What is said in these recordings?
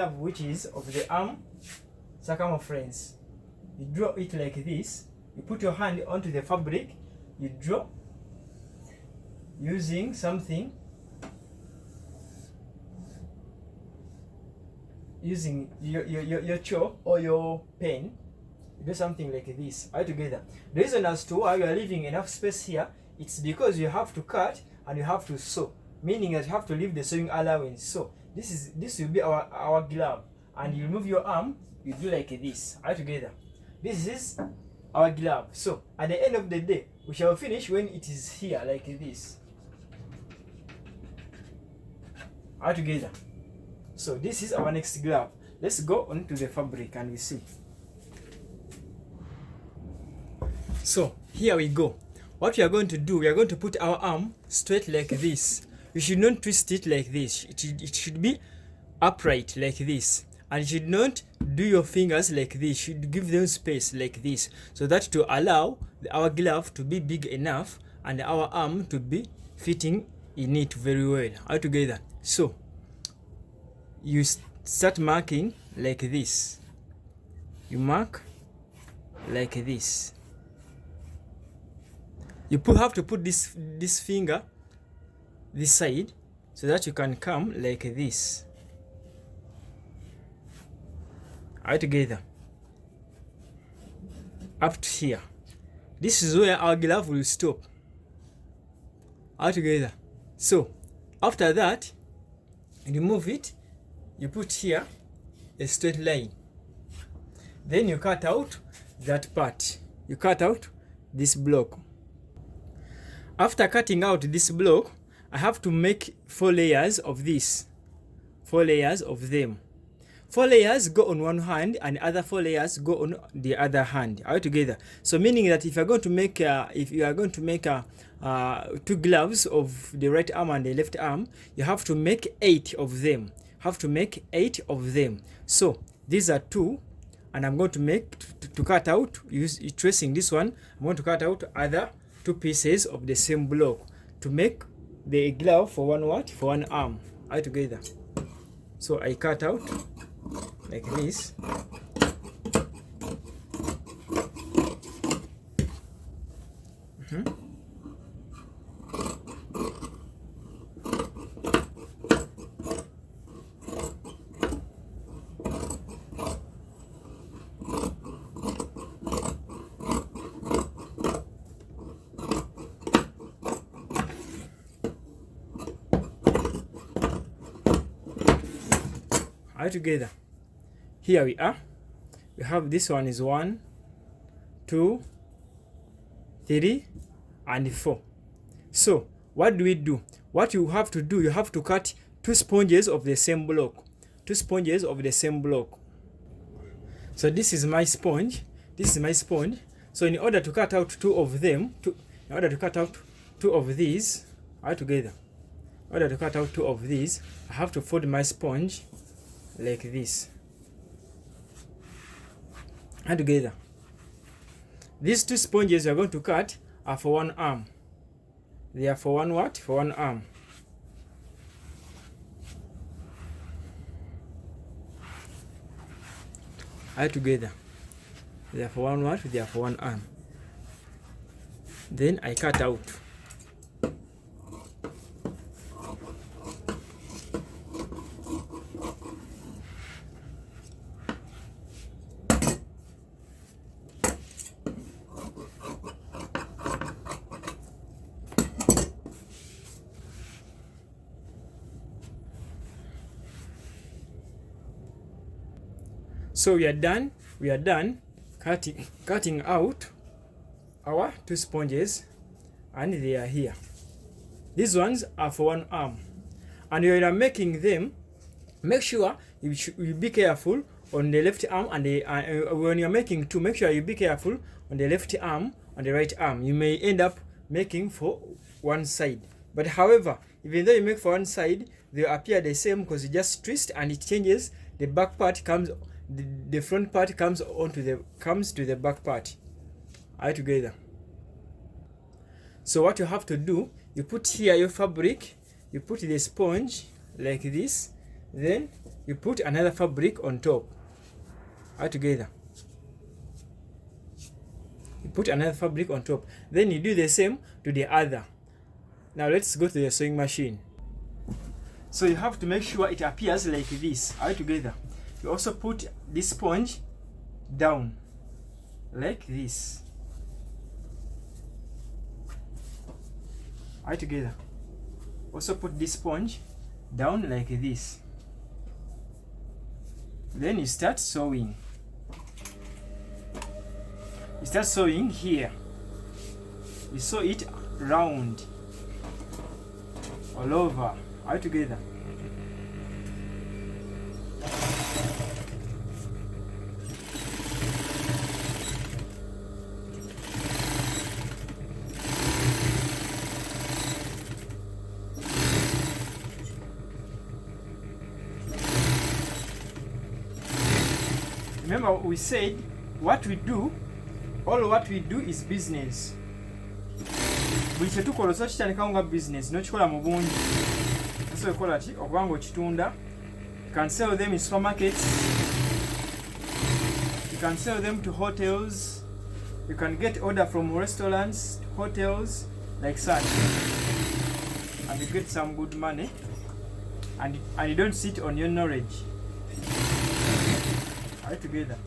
glove which is of the arm circumference. You draw it like this. You put your hand onto the fabric. You draw using something, using your chalk or your pen. You do something like this. All together. The reason as to why you are leaving enough space here, it's because you have to cut and you have to sew, meaning that you have to leave the sewing allowance. So this will be our glove, and you remove your arm, you do like this. All together. This is our glove. So at the end of the day, we shall finish when it is here like this. All together. So this is our next glove. Let's go on to the fabric and we see. So here we go. What we are going to do, we are going to put our arm straight like this. You should not twist it like this. It should be upright like this. And you should not do your fingers like this. You should give them space like this, so that to allow our glove to be big enough and our arm to be fitting in it very well. All together. So you start marking like this. You mark like this. You have to put this finger this side, so that you can come like this. All together. Up to here. This is where our glove will stop. All together. So after that, remove it. You put here a straight line. Then you cut out that part. You cut out this block. After cutting out this block, I have to make 4 layers of this. 4 layers of them. 4 layers go on one hand and other 4 layers go on the other hand. All together. So meaning that if you are going to make 2 gloves of the right arm and the left arm, you have to make 8 of them. So these are 2, and I'm going to make to cut out, tracing this one. I'm going to cut out other 2 pieces of the same block to make the glove for one arm. All together. So I cut out like this. All together. Here we are. We have this one is 1, 2, 3, and 4. So what do we do? What you have to do, you have to cut 2 sponges of the same block. 2 sponges of the same block. So this is my sponge. So in order to cut out 2 of them, in order to cut out 2 of these, all together. In order to cut out 2 of these, I have to fold my sponge like this. And together. These 2 sponges we are going to cut are for one arm. They are for one what? For one arm. All together. They are for one what? They are for one arm. Then I cut out. So we are done cutting out our 2 sponges, and they are here. These ones are for one arm, and when you are making them, make sure you be careful on the left arm, and when you are making 2, make sure you be careful on the left arm and the right arm. You may end up making for one side, but however, even though you make for one side, they appear the same because you just twist and it changes. The back part comes, the front part comes to the back part. All together. So what you have to do, you put here your fabric, you put the sponge like this, then you put another fabric on top. All together. You put another fabric on top. Then you do the same to the other. Now let's go to the sewing machine. So you have to make sure it appears like this. All together. You also put this sponge down like this. All together. Also put this sponge down like this. Then you start sewing. You start sewing here. You sew it round all over. All together. Remember we said what we do, all what we do is business. Buli kyetukola so kitandikawo nga business n'okikola mu bungi. So okola ki okubanga okitunda. You can sell them in supermarkets. You can sell them to hotels. You can get order from restaurants, hotels, like such. And you get some good money. And you don't sit on your knowledge. All together.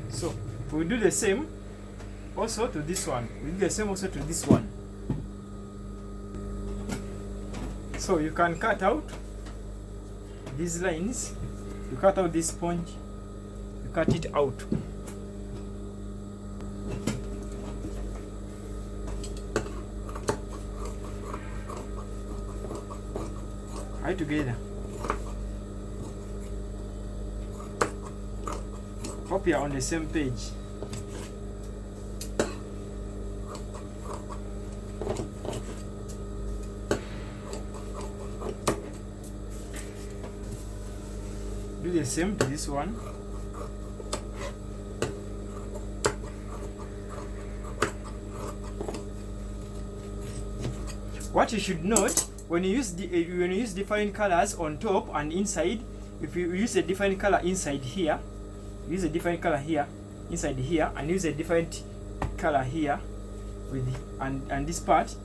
So we do the same also to this one. We do the same also to this one. So you can cut out these lines. You cut out this sponge. You cut it out. All together. Hope you are on the same page. Do the same to this one. What you should note when you use different colors on top and inside, if you use a different color inside here, use a different color here inside here, and use a different color here with and this part,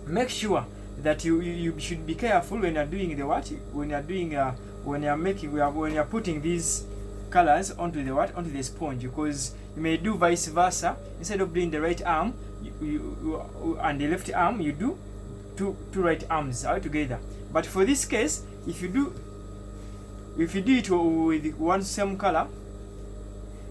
make sure that you should be careful when you're doing the what, when you're doing when you're putting these colors onto the what, onto the sponge, because you may do vice versa. Instead of doing the right arm and the left arm, you do two right arms all together. But for this case, if you do it with one same color,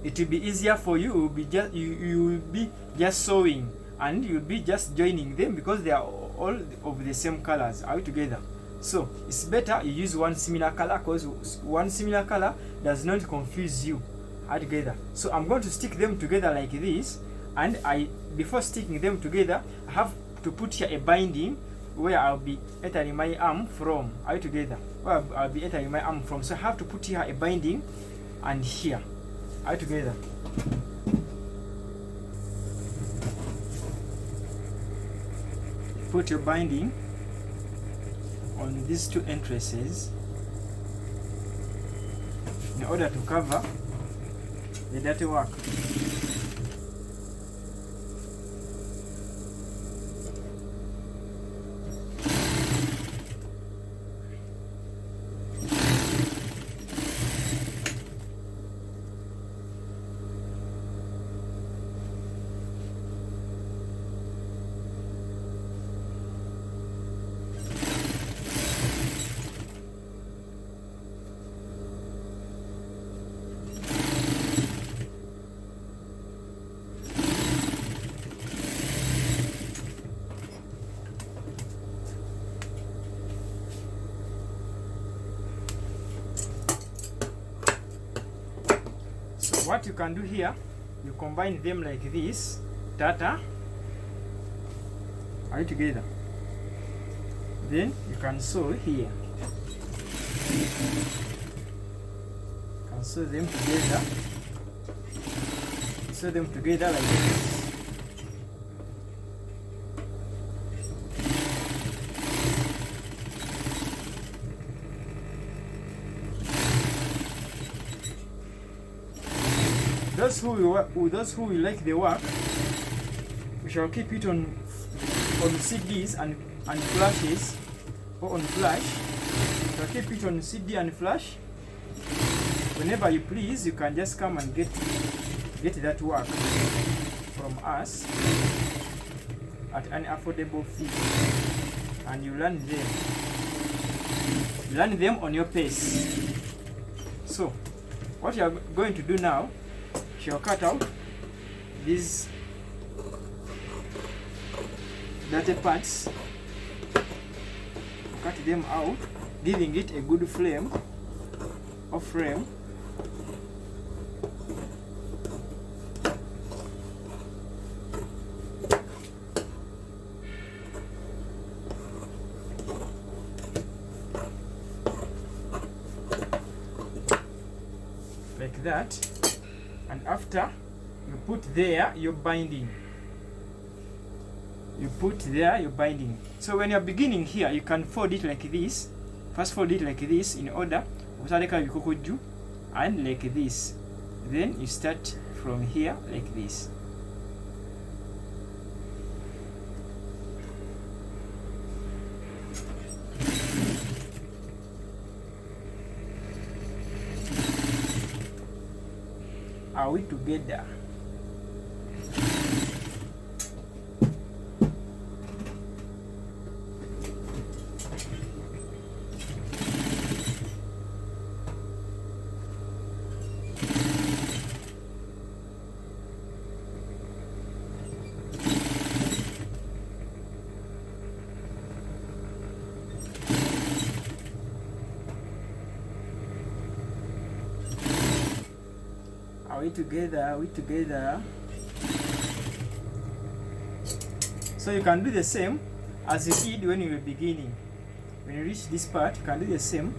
it will be easier for you. You will be just sewing and you'll be just joining them because they are all of the same colors all together. So it's better you use one similar color, because one similar color does not confuse you all together. So I'm going to stick them together like this, and before sticking them together, I have to put here a binding where I'll be entering my arm from all together. Where I'll be entering my arm from. So I have to put here a binding and here all together. Put your binding on these two entrances in order to cover the dirty work. What you can do here, you combine them like this, tata, all together. Then you can sew here. You can sew them together. Sew them together like this. those who will like the work, we shall keep it on CDs and flashes, or on flash. We shall keep it on CD and flash. Whenever you please, you can just come and get that work from us at an affordable fee, and you learn them on your pace. So what you are going to do now, you shall cut out these dirty parts, cut them out, giving it a good frame. Like that, and after you put there your binding. So when you're beginning here, you can fold it like this. First fold it like this in order and like this. Then you start from here like this. Are we together? Are we together? So you can do the same as you did when you were beginning. When you reach this part, you can do the same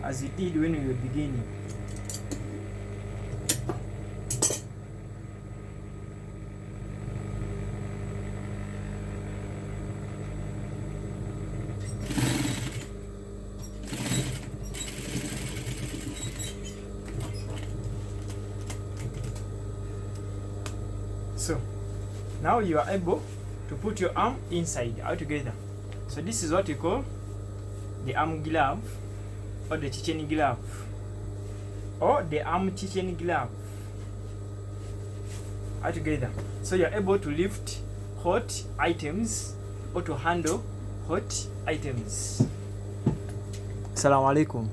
as you did when you were beginning. So now you are able to put your arm inside all together. So this is what you call the arm glove, or the kitchen glove, or the arm kitchen glove all together. So you are able to lift hot items or to handle hot items. Assalamu alaikum.